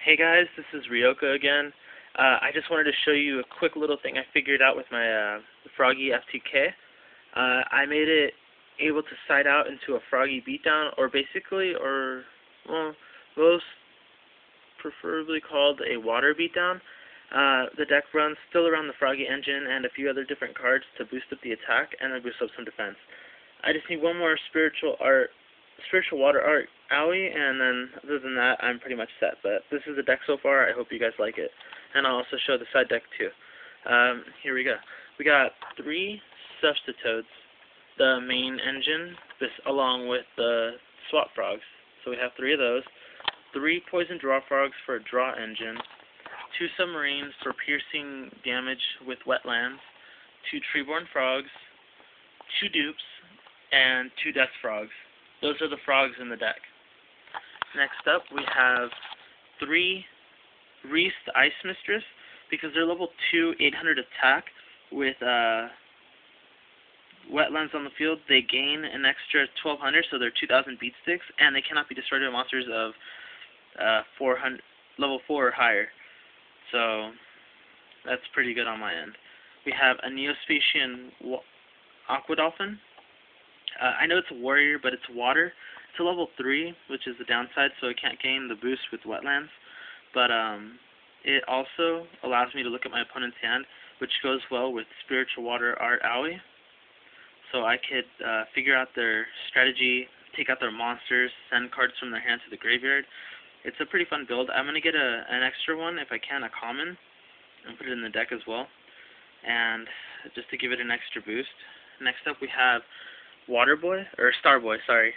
Hey guys, this is Ryoka again. I just wanted to show you a quick little thing I figured out with my Froggy FTK. I made it able to side out into a Froggy Beatdown, well, most preferably called a water Beatdown. The deck runs still around the Froggy engine and a few other different cards to boost up the attack and then boost up some defense. I just need one more spiritual water art owie, and then other than that I'm pretty much set. But this is the deck so far. I hope you guys like it, and I'll also show the side deck too. Here we go. We got 3 Substitoads, the main engine, this along with the swap frogs. So we have 3 of those. 3 poison draw frogs for a draw engine. 2 submarines for piercing damage with wetlands. 2 Treeborn Frogs. 2 dupes, and 2 Des Frogs. Those are the frogs in the deck. Next up, we have 3 Reese The Ice Mistress, because they're level 2, 800 attack with wetlands on the field. They gain an extra 1200, so they're 2000 beat sticks, and they cannot be destroyed by monsters of level 4 or higher. So that's pretty good on my end. We have a Neo-Spacian Aqua Dolphin. I know it's a warrior, but it's water. It's a level 3, which is the downside, so it can't gain the boost with wetlands. But it also allows me to look at my opponent's hand, which goes well with spiritual water art owie. So I could figure out their strategy, take out their monsters, send cards from their hand to the graveyard. It's a pretty fun build. I'm going to get an extra one, if I can, a common, and put it in the deck as well, and just to give it an extra boost. Next up we have Starboy, sorry.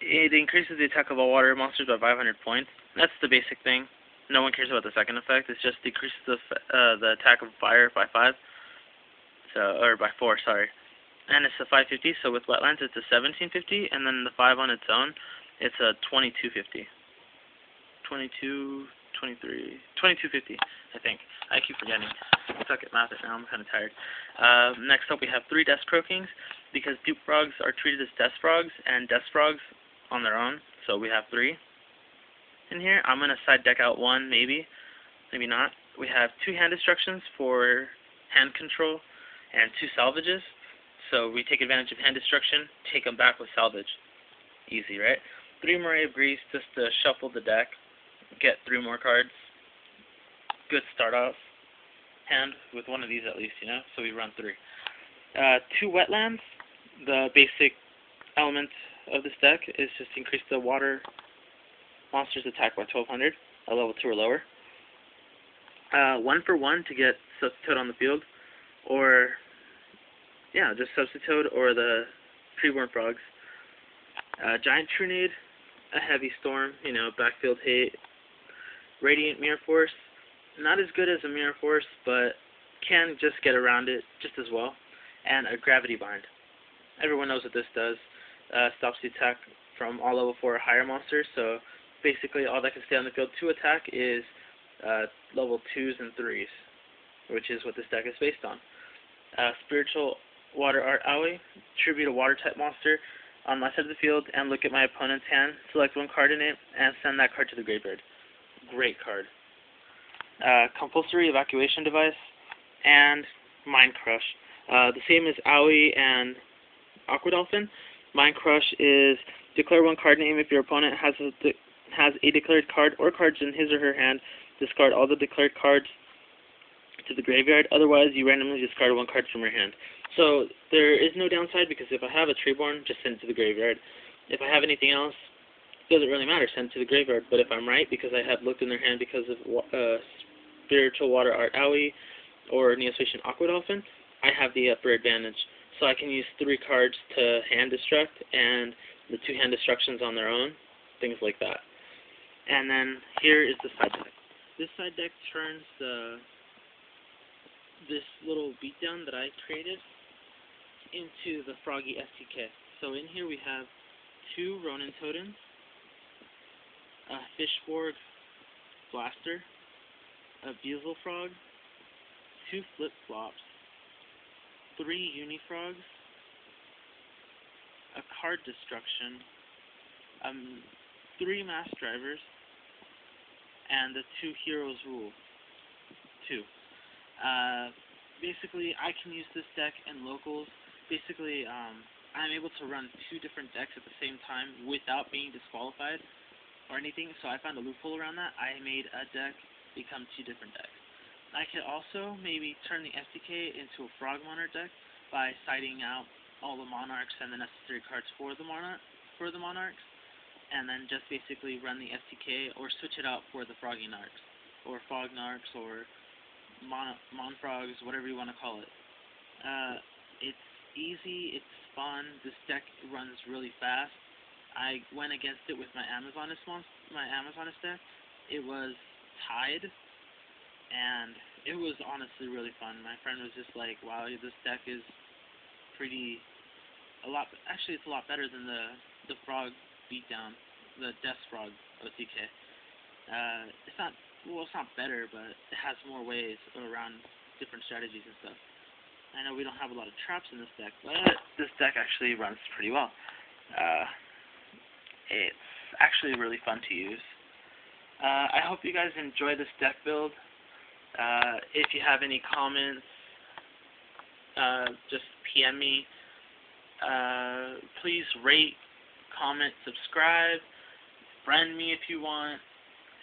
It increases the attack of all water monsters by 500 points. That's the basic thing. No one cares about the second effect. It just decreases the attack of fire by 5. Or by 4, sorry. And it's a 550, so with wetlands it's a 1750, and then the 5 on its own, it's a 2250. 2250, I think. I keep forgetting. I suck at math now, I'm kind of tired. Next up we have 3 Des Croakings, because Dupe Frogs are treated as Des Frogs, and Des Frogs on their own, so we have 3 in here. I'm going to side deck out 1, maybe not. We have 2 hand destructions for hand control, and 2 salvages, so we take advantage of hand destruction, take them back with salvage. Easy, right? 3 Moray of Greed just to shuffle the deck, get 3 more cards. Good start off hand with one of these at least, so we run 3. 2 wetlands. The basic element of this deck is just to increase the water monster's attack by 1200, a level 2 or lower. 1 for 1 to get Substitoad on the field, or just Substitoad or the Treeborn Frogs. Giant trunade, a heavy storm, backfield hate. Radiant Mirror Force, not as good as a Mirror Force, but can just get around it just as well. And a Gravity Bind. Everyone knows what this does. Stops the attack from all level 4 or higher monsters, so basically all that can stay on the field to attack is level 2s and 3s, which is what this deck is based on. Spiritual Water Art owie, tribute a water type monster on my side of the field and look at my opponent's hand, select 1 card in it, and send that card to the graveyard. Great card. Compulsary Evacuation device, and Mind Crush. The same as owie and Aqua Dolphin. Mind Crush is declare 1 card name. If your opponent has a declared card or cards in his or her hand, discard all the declared cards to the graveyard. Otherwise, you randomly discard 1 card from your hand. So there is no downside, because if I have a Treeborn, just send it to the graveyard. If I have anything else, it doesn't really matter, send it to the graveyard. But if I'm right, because I have looked in their hand because of Spiritual Water Art owie or Neo-Spacian Aqua Dolphin, I have the upper advantage. So I can use 3 cards to hand destruct, and the 2 hand destructions on their own, things like that. And then here is the side deck. This side deck turns this little beatdown that I created into the Froggy FTK. So in here we have 2 Ronintoadins, a Fishborb Blaster, a Belze Frog, 2 Flip-Flops, 3 Unifrogs, a card destruction, 3 Mass Drivers, and the 2 heroes rule. 2. Basically, I can use this deck in locals. Basically, I'm able to run 2 different decks at the same time without being disqualified or anything, so I found a loophole around that. I made a deck become 2 different decks. I could also maybe turn the FTK into a Frog Monarch deck by siding out all the Monarchs and the necessary cards for the Monarchs, and then just basically run the FTK or switch it out for the Froggy Narcs, or Frog Narcs, or Monfrogs, whatever you want to call it. It's easy, it's fun, this deck runs really fast. I went against it with my Amazonist deck. It was tied, and it was honestly really fun. My friend was just like, wow, this deck is actually it's a lot better than the Frog Beatdown, the Des Frog FTK. It's not better, but it has more ways around different strategies and stuff. I know we don't have a lot of traps in this deck, but this deck actually runs pretty well. It's actually really fun to use. I hope you guys enjoy this deck build. If you have any comments, just PM me. Please rate, comment, subscribe, friend me if you want,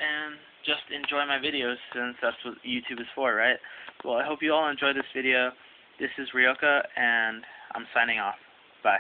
and just enjoy my videos, since that's what YouTube is for, right? Well, I hope you all enjoy this video. This is Ryoka, and I'm signing off. Bye.